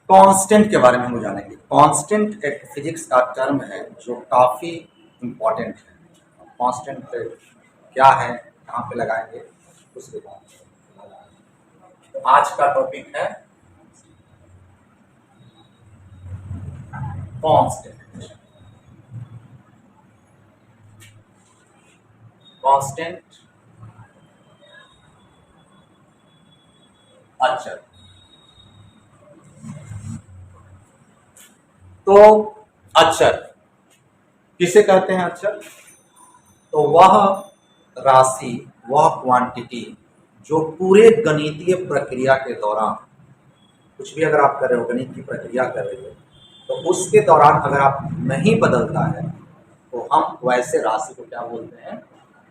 Constant के बारे में हम जानेंगे। कांस्टेंट एक फिजिक्स का टर्म है जो काफ़ी इम्पोर्टेंट है। कांस्टेंट क्या है, कहाँ पे लगाएंगे, उसके बाद आज का टॉपिक है कांस्टेंट। कांस्टेंट अचर। तो अचर किसे कहते हैं? अचर तो वह राशि, वह क्वांटिटी जो पूरे गणितीय प्रक्रिया के दौरान, कुछ भी अगर आप कर रहे हो, गणित की प्रक्रिया कर रहे हो, तो उसके दौरान अगर आप नहीं बदलता है तो हम वैसे राशि को क्या बोलते हैं?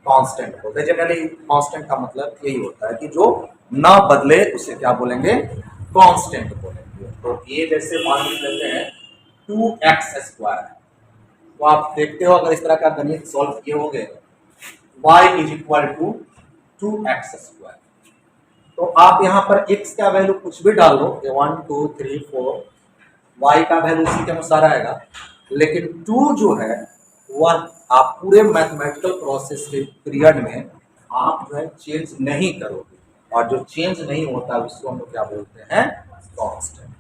कांस्टेंट बोलते हैं। जनरली कांस्टेंट का मतलब यही होता है कि जो ना बदले उसे क्या बोलेंगे? कांस्टेंट बोलेंगे। तो ये जैसे मान लेते हैं 2x², तो आप देखते हो अगर इस तरह का गणित सॉल्व किए होंगे, y = 2x², तो आप यहाँ पर x का वैल्यू कुछ भी डाल दो, 1 2 3 4, y का वैल्यू उसी के अनुसार आएगा, लेकिन 2 जो है वह आप पूरे मैथमेटिकल प्रोसेस के पीरियड में आप जो है चेंज नहीं करोगे, और जो चेंज नहीं होता उसको हम लोग क्या बोलते हैं? कांस्टेंट।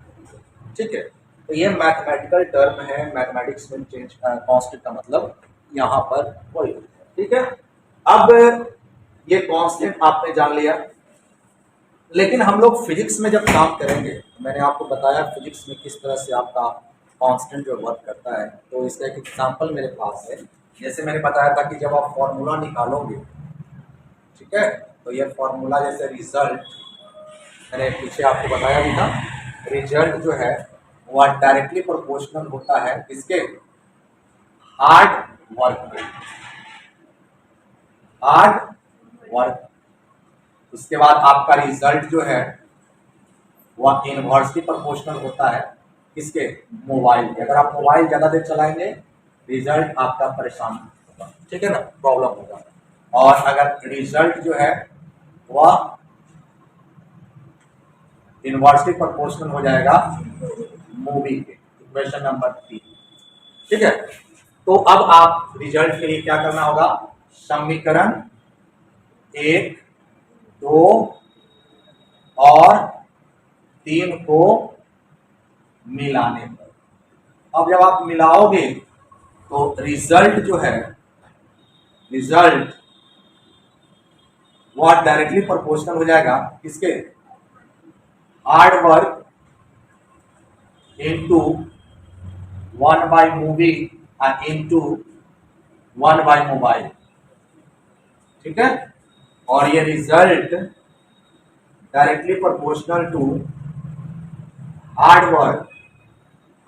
ठीक है, तो ये मैथमेटिकल टर्म है। मैथमेटिक्स में चेंज कांस्टेंट का मतलब यहाँ पर वही होता है। ठीक है, अब ये कांस्टेंट आपने जान लिया, लेकिन हम लोग फिजिक्स में जब काम करेंगे, मैंने आपको बताया फिजिक्स में किस तरह से आपका कांस्टेंट जो वर्क करता है, तो इसका एक एग्जांपल मेरे पास है। जैसे मैंने बताया था कि जब आप फॉर्मूला निकालोगे, ठीक है, तो ये फॉर्मूला जैसे रिजल्ट, मैंने पीछे आपको बताया भी था, रिजल्ट जो है वह डायरेक्टली प्रोपोर्शनल होता है किसके? हार्ड वर्क के। हार्ड वर्क, उसके बाद आपका रिजल्ट जो है वह इनवर्सली प्रोपोर्शनल होता है किसके? मोबाइल के। अगर आप मोबाइल ज्यादा देर चलाएंगे, रिजल्ट आपका परेशान होगा, ठीक है ना, प्रॉब्लम होगा। और अगर रिजल्ट जो है वह इनवर्सली प्रोपोर्शनल हो जाएगा मूवी के। इक्वेशन नंबर 3, ठीक है। तो अब आप रिजल्ट के लिए क्या करना होगा? समीकरण 1 2 और 3 को मिलाने पर, अब जब आप मिलाओगे तो रिजल्ट जो है, रिजल्ट वह डायरेक्टली प्रोपोर्शनल हो जाएगा किसके? हार्ड वर्क इनटू 1/मूवी इनटू 1/मोबाइल, ठीक है। और ये result directly proportional to hard work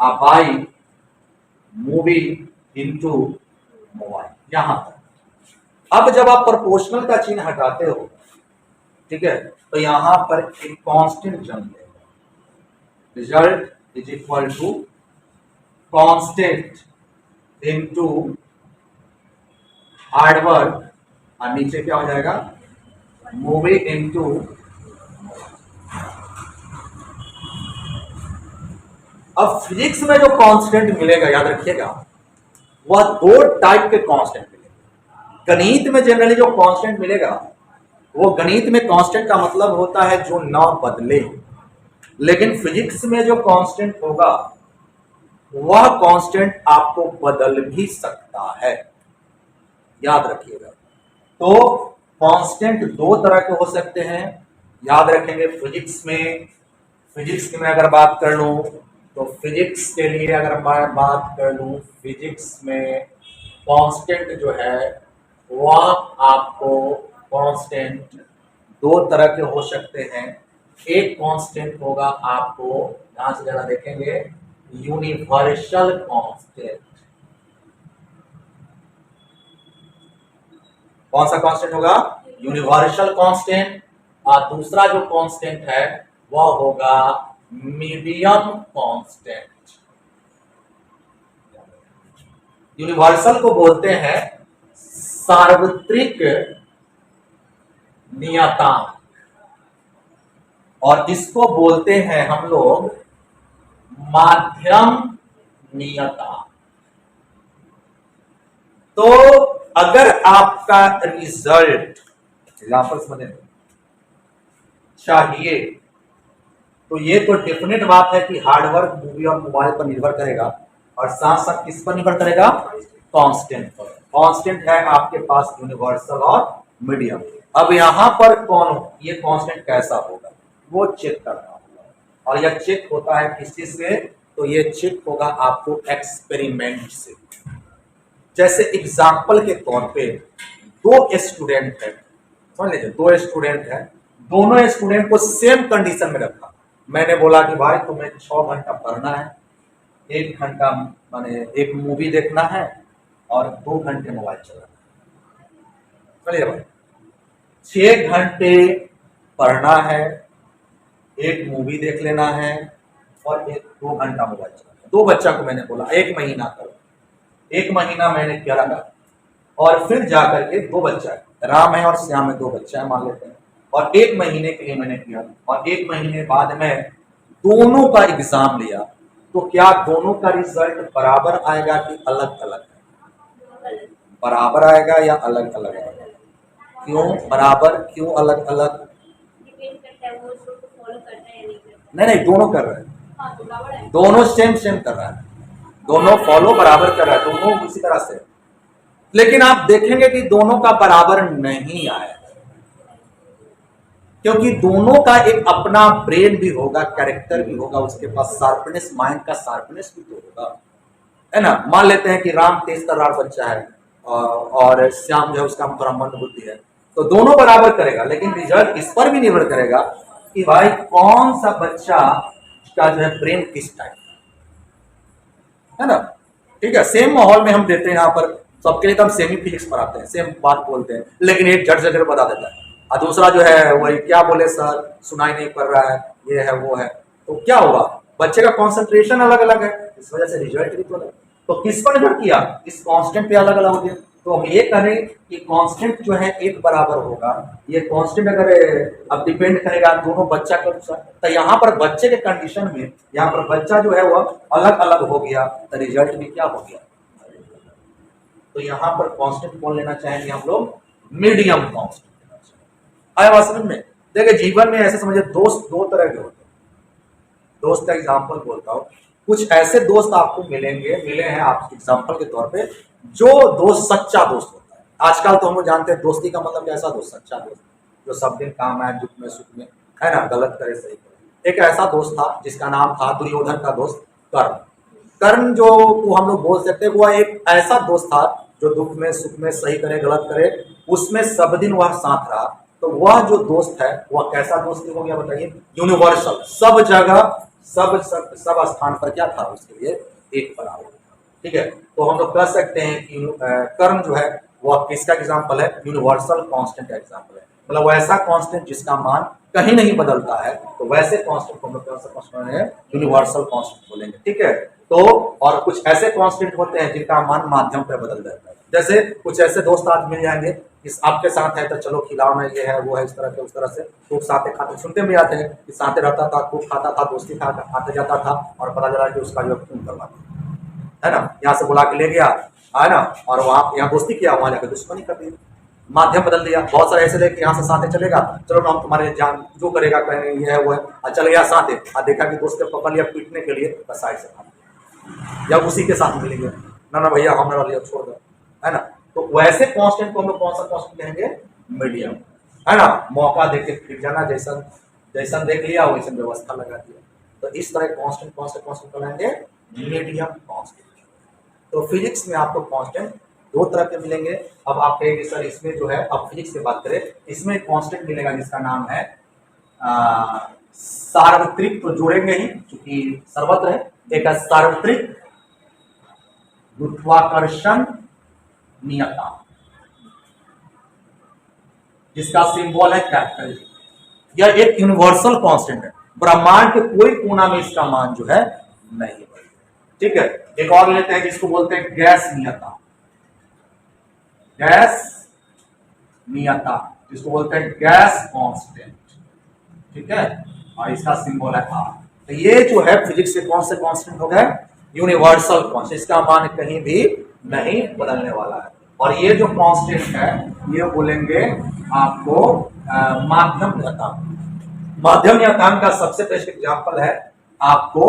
by movie into mobile, यहां तक। अब जब आप प्रोपोर्शनल का चिन्ह हटाते हो, ठीक है, तो यहां पर एक कांस्टेंट जन्म लेगा। Result = constant into hard work, और नीचे क्या हो जाएगा? Movie into. अब फिजिक्स में जो कांस्टेंट मिलेगा, याद रखिएगा, वह 2 टाइप के कांस्टेंट मिलेंगे। गणित में जनरली जो कांस्टेंट मिलेगा, वो गणित में कांस्टेंट का मतलब होता है जो ना बदले, लेकिन फिजिक्स में जो कांस्टेंट होगा वह कांस्टेंट आपको बदल भी सकता है, याद रखिएगा। तो कांस्टेंट 2 तरह के हो सकते हैं, याद रखेंगे। फिजिक्स में अगर बात कर लूं, तो फिजिक्स के लिए अगर मैं बात कर लूं, फिजिक्स में कांस्टेंट जो है वह आपको कांस्टेंट 2 तरह के हो सकते हैं। एक कांस्टेंट होगा आपको, यहां से जरा देखेंगे, यूनिवर्सल कांस्टेंट। कौन सा कांस्टेंट होगा? Universal constant. और दूसरा जो कांस्टेंट है वह होगा मीडियम कांस्टेंट। यूनिवर्सल को बोलते हैं सार्वत्रिक नियतांक, और इसको बोलते हैं हम लोग माध्यम नियता। तो अगर आपका रिजल्ट एग्जाम्पल्स बने चाहिए तो ये तो डेफिनेट बात है कि हार्डवर्क मूवी और मोबाइल पर निर्भर करेगा, और साथ साथ किस पर निर्भर करेगा? कांस्टेंट पर। कांस्टेंट है आपके पास यूनिवर्सल और मीडियम। अब यहां पर कौन, ये कांस्टेंट कैसा होगा वो चेक करना होगा, और यह चेक होता है किस चीज से? तो ये चेक होगा आपको एक्सपेरिमेंट से। जैसे एग्जाम्पल के तौर पे दो स्टूडेंट है, समझ लीजिए दो स्टूडेंट है, दोनों स्टूडेंट को सेम कंडीशन में रखा। मैंने बोला कि भाई तुम्हें 6 घंटा पढ़ना है, 1 घंटा माने एक मूवी देखना है, और 2 घंटे मोबाइल चलाना है। चलिए भाई 6 घंटे पढ़ना है, एक मूवी देख लेना है, और 2 घंटा मोबाइल चलाना है। दो बच्चा को मैंने बोला 1 महीना करो। 1 महीना मैंने क्या रखा, और फिर जाकर के दो बच्चा है, राम है और श्याम है, दो बच्चा है मान लेते हैं, और 1 महीने के लिए मैंने किया, और 1 महीने बाद में दोनों का एग्जाम लिया, तो क्या दोनों का रिजल्ट बराबर आएगा कि अलग अलग? बराबर आएगा या अलग अलग आएगा? क्यों बराबर, क्यों अलग अलग? नहीं नहीं, दोनों कर रहे हैं, दोनों सेम सेम कर रहा है, दोनों फॉलो बराबर कर रहा है, दोनों इसी तरह से। लेकिन आप देखेंगे कि दोनों का बराबर नहीं आया, क्योंकि दोनों का एक अपना ब्रेन भी होगा, कैरेक्टर भी होगा, उसके पास शार्पनेस, माइंड का शार्पनेस भी तो होगा, है ना। मान लेते हैं कि राम तेज तर्रार बच्चा है और श्याम जो है उसका थोड़ा मंद बुद्धि है, तो दोनों बराबर करेगा, लेकिन रिजल्ट इस पर भी निर्भर करेगा कि भाई कौन सा बच्चा का जो है ब्रेन किस टाइप है ना। ठीक है, सेम माहौल में हम देते हैं, यहाँ पर सबके लिए तो हम सेम ही फिजिक्स पढ़ाते हैं, सेम बात बोलते हैं, लेकिन एक झट जगह बता देता है, और दूसरा जो है वही क्या बोले सर सुनाई नहीं पड़ रहा है, ये है वो है, तो क्या होगा? बच्चे का कॉन्सेंट्रेशन अलग अलग है, इस वजह से रिजल्ट भी तो अलग। तो किस पर निर्भर किया? इस कांस्टेंट पे अलग अलग हो गया। तो हम ये करें कि कांस्टेंट जो है एक बराबर होगा, ये कांस्टेंट अगर अब डिपेंड करेगा दोनों बच्चा के अनुसार, तो यहाँ पर बच्चे के कंडीशन में यहाँ पर बच्चा जो है वह अलग अलग हो गया, तो रिजल्ट भी क्या हो गया? तो यहाँ पर कांस्टेंट कौन लेना चाहेंगे हम लोग? Medium constant. आया बात समझ में? देखिए जीवन में ऐसे समझिए दोस्त दो तरह के होते हैं। दोस्त का एग्जाम्पल बोलता हूँ, कुछ ऐसे दोस्त आपको मिलेंगे, मिले हैं आप एग्जाम्पल के तौर पे, जो दोस्त सच्चा दोस्त होता है। आजकल तो हम लोग जानते हैं दोस्ती का मतलब कैसा दोस्त? सच्चा दोस्त, जो सब दिन काम आए, दुख में सुख में, है ना, गलत करे सही करे। एक ऐसा दोस्त था जिसका नाम था दुर्योधन का दोस्त कर्ण। कर्ण जो को हम लोग बोल सकते हैं वह एक ऐसा दोस्त था जो दुख में सुख में, सही करे गलत करे, उसमें सब दिन वह साथ रहा। तो वह जो दोस्त है वह कैसा दोस्त हो गया बताइए? यूनिवर्सल, सब जगह सब स्थान पर क्या था उसके लिए? एक बराबर। ठीक है, तो हम लोग कह सकते हैं कि कर्म जो है वह किसका एग्जाम्पल है? यूनिवर्सल कांस्टेंट का एग्जाम्पल है, मतलब वैसा कांस्टेंट जिसका मान कहीं नहीं बदलता है, तो वैसे कांस्टेंट को हम लोग यूनिवर्सल कांस्टेंट बोलेंगे। ठीक है, तो और कुछ ऐसे कांस्टेंट होते हैं जिनका मान माध्यम पर बदल जाता है। जैसे कुछ ऐसे दोस्त आज मिल जाएंगे, इस आपके साथ है तो चलो खिलाओ, ये है वो है, इस तरह के उस तरह से खूब साथे खाते, सुनते भी आते हैं कि साथे रहता था, खूब खाता था, दोस्ती था, आते जाता था, और पता चला कि उसका जो खून करवाता है ना, यहाँ से बुला के ले गया है ना, और वहाँ यहाँ दोस्ती किया, वहाँ जाकर दुश्मनी कर दी, माध्यम बदल दिया। बहुत सारे ऐसे लेके यहाँ से साथे चलेगा, चलो ना हम तुम्हारे जान जो करेगा कहेंगे ये है वो है, और चल गया साथे, और देखा कि दोस्त ने पकड़ लिया पीटने के लिए, बस साइड से भाग, या उसी के साथ मिलेंगे, ना भैया हमारा लिया छोड़ दो, है ना। तो वैसे कांस्टेंट को हम लोग कौन सा कांस्टेंट कहेंगे? मीडियम, है ना। मौका देके फिर जाना, जैसा देख लिया वैसे व्यवस्था लगा दिया। तो इस तरह कांस्टेंट कौन से कांस्टेंट बनाएंगे? Medium constant. तो फिजिक्स में आपको कांस्टेंट दो तरह के मिलेंगे। अब आप कहेंगे सर इसमें जो है, अब फिजिक्स की बात करें, इसमें कांस्टेंट मिलेगा जिसका नाम है सार्वत्रिक, तो जोड़ेंगे ही क्योंकि सर्वत्र है। एक है सार्वत्रिक गुरुत्वाकर्षण नियता, जिसका सिंबल है कैपिटल। यह एक यूनिवर्सल कांस्टेंट है, ब्रह्मांड के कोई कोना में इसका मान जो है नहीं। ठीक है, एक और लेते हैं जिसको बोलते हैं गैस नियता। गैस नियता जिसको बोलते हैं गैस कांस्टेंट। ठीक है, और इसका सिंबल है आर। तो ये जो है फिजिक्स के कौन से कांस्टेंट हो गए, यूनिवर्सल कांस्टेंट, इसका मान कहीं भी नहीं बदलने वाला है। और ये जो कांस्टेंट है ये बोलेंगे आपको माध्यम माध्यम का सबसे बेस्ट एग्जांपल है आपको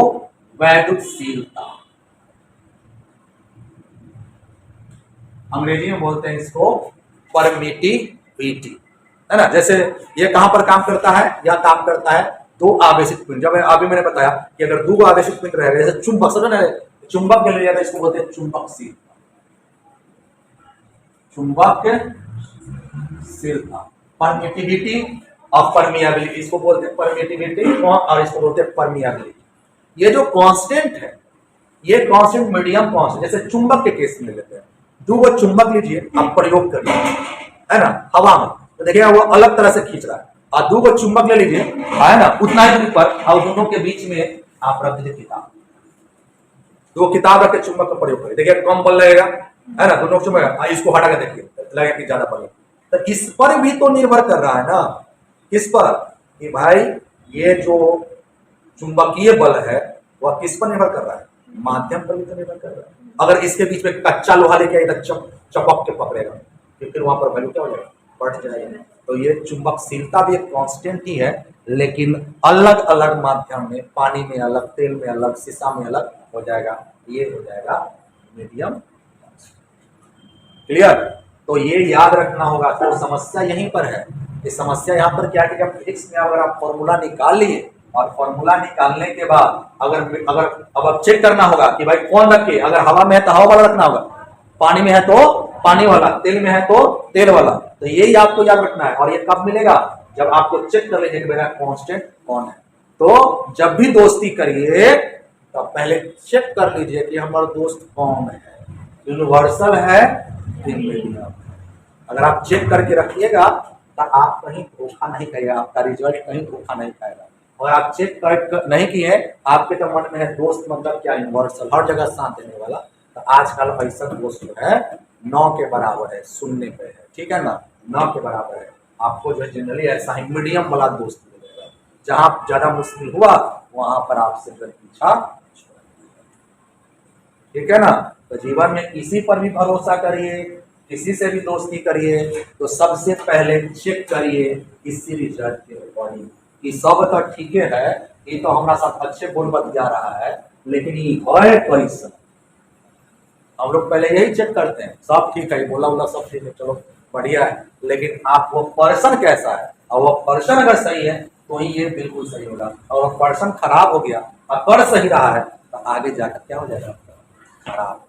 वैद्युतशीलता, अंग्रेजी में बोलते हैं इसको परमिटिविटी, है ना। जैसे ये कहां पर काम करता है, यह काम करता है दो आवेशित पिंड। जब अभी मैंने बताया कि अगर दो आवेशित पिंड रहेगा, जैसे चुंबक, समझो ना, चुंबक के लिए इसको बोलते हैं चुंबकशीलता, चुंबकशीलता, परमिटिविटी और परमिएबिलिटी, इसको बोलते हैं परमिटिविटी और इसको बोलते हैं परमिएबिलिटी। ये जो कांस्टेंट है ये कांस्टेंट मीडियम कांस्टेंट, जैसे चुंबक के केस में लेते हैं, दो चुंबक लीजिए, आप प्रयोग करिए, है ना, हवा में, तो देखिएगा वो अलग तरह से खींच रहा है। और दो चुंबक ले लीजिए, है ना, उतना ही दूरी पर, और दोनों के बीच में आप रख दीजिए किताब, दो किताब रख के चुंबक का प्रयोग करिए, देखिए कम बल लगेगा, है ना, दोनों चुंबक। इसको हटा के देखिए, लगेगा कि ज्यादा बल। तो इस पर भी तो निर्भर कर रहा है ना, किस पर, कि भाई ये जो चुंबकीय बल है वह किस पर निर्भर कर रहा है, माध्यम पर भी तो निर्भर कर रहा है। अगर इसके बीच में कच्चा लोहा लेके इधर चपक के पकड़ेगा, फिर वहां पर वैल्यू क्या हो जाएगा, बढ़ जाएगा। तो ये चुंबकशीलता भी एक कांस्टेंट ही है, लेकिन अलग अलग माध्यम में, पानी में अलग, तेल में अलग, शीशा में अलग हो जाएगा, ये हो जाएगा मीडियम। क्लियर। तो ये याद रखना होगा। तो समस्या यहीं पर है, ये समस्या यहाँ पर क्या है, फिजिक्स में अगर आप फॉर्मूला निकाल लिए और फॉर्मूला निकालने के बाद अगर अब चेक करना होगा कि भाई कौन रखे, अगर हवा में है तो हवा वाला रखना होगा, पानी में है तो पानी वाला, तेल में है तो तेल वाला। तो यही आपको याद रखना है। और ये कब मिलेगा, जब आपको चेक कर लीजिए कि मेरा कांस्टेंट कौन है। तो जब भी दोस्ती करिए तो पहले चेक कर लीजिए कि हमारा दोस्त कौन है, यूनिवर्सल है कि मीडियम। अगर आप चेक करके रखिएगा तो आप कहीं धोखा नहीं खाएगा, आपका रिजल्ट कहीं धोखा नहीं खाएगा। और आप चेक कर नहीं किए, आपके तो मन में है दोस्त मतलब क्या, यूनिवर्सल, हर जगह साथ देने वाला। तो आजकल ऐसा दोस्त जो है 9 के बराबर है, सुनने पे है, ठीक है ना, 9 के बराबर है। आपको जो है जनरली ऐसा ही मीडियम वाला दोस्त मिलेगा, जहां ज्यादा मुश्किल हुआ वहां पर आपसे पीछा, ठीक है ना। तो जीवन में किसी पर भी भरोसा करिए, किसी से भी दोस्ती करिए, तो सबसे पहले चेक करिए इसी रिजल्ट के अकॉर्डिंग कि सब तो ठीक है, ये तो हमारा साथ अच्छे बोल बतिया रहा है, लेकिन ये है कैसा। हम लोग पहले यही चेक करते हैं, सब ठीक है, बोला बोला सब ठीक है, चलो बढ़िया है, लेकिन आप वो पर्सन कैसा है, और वो पर्सन अगर सही है तो ही ये बिल्कुल सही होगा। और वो पर्सन खराब हो गया और कर सही रहा है तो आगे जाकर क्या हो जाएगा, खराब।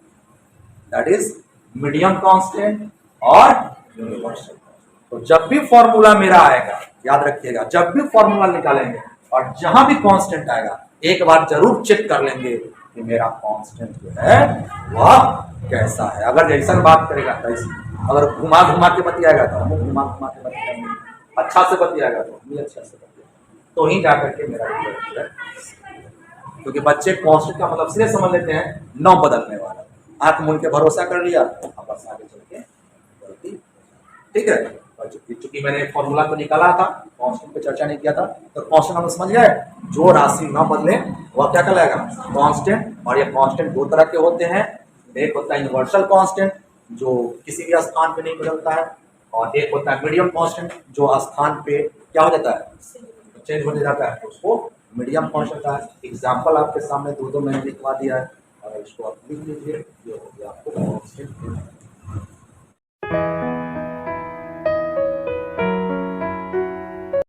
दैट इज मीडियम कांस्टेंट और यूनिवर्सल। तो जब भी फॉर्मूला मेरा आएगा, याद रखिएगा, जब भी फॉर्मूला निकालेंगे और जहां भी कांस्टेंट आएगा, एक बार जरूर चेक कर लेंगे कि मेरा कांस्टेंट जो है वह कैसा है। अगर जैसा बात करेगा तैसी, अगर घुमा घुमा के बतियाएगा तो हम घुमा घुमा के बतियाएंगे, अच्छा से बतियाएगा तो हम अच्छा से बतियाएंगे, तो ही जाकर के मेरा रिजल्ट है। क्योंकि बच्चे कांस्टेंट का मतलब सीधे समझ लेते हैं 9 बदलने वाला, आंख मूंद के भरोसा कर लिया, बस आगे चल के गलती, ठीक है। चूंकि मैंने फॉर्मूला को निकाला था, कांस्टेंट पे चर्चा नहीं किया था, तो कांस्टेंट हम समझ गए, जो राशि न बदले वह क्या कहलाएगा, कांस्टेंट। और ये कांस्टेंट दो तरह के होते हैं, एक होता है यूनिवर्सल कांस्टेंट जो किसी भी स्थान पे नहीं बदलता है, और एक होता है मीडियम कांस्टेंट जो स्थान पे क्या हो जाता है, चेंज हो जाता है, तो उसको मीडियम कांस्टेंट है। एग्जाम्पल आपके सामने दो मैंने लिखवा दिया है, और इसको आप लिख लीजिए, जो आपको कांस्टेंट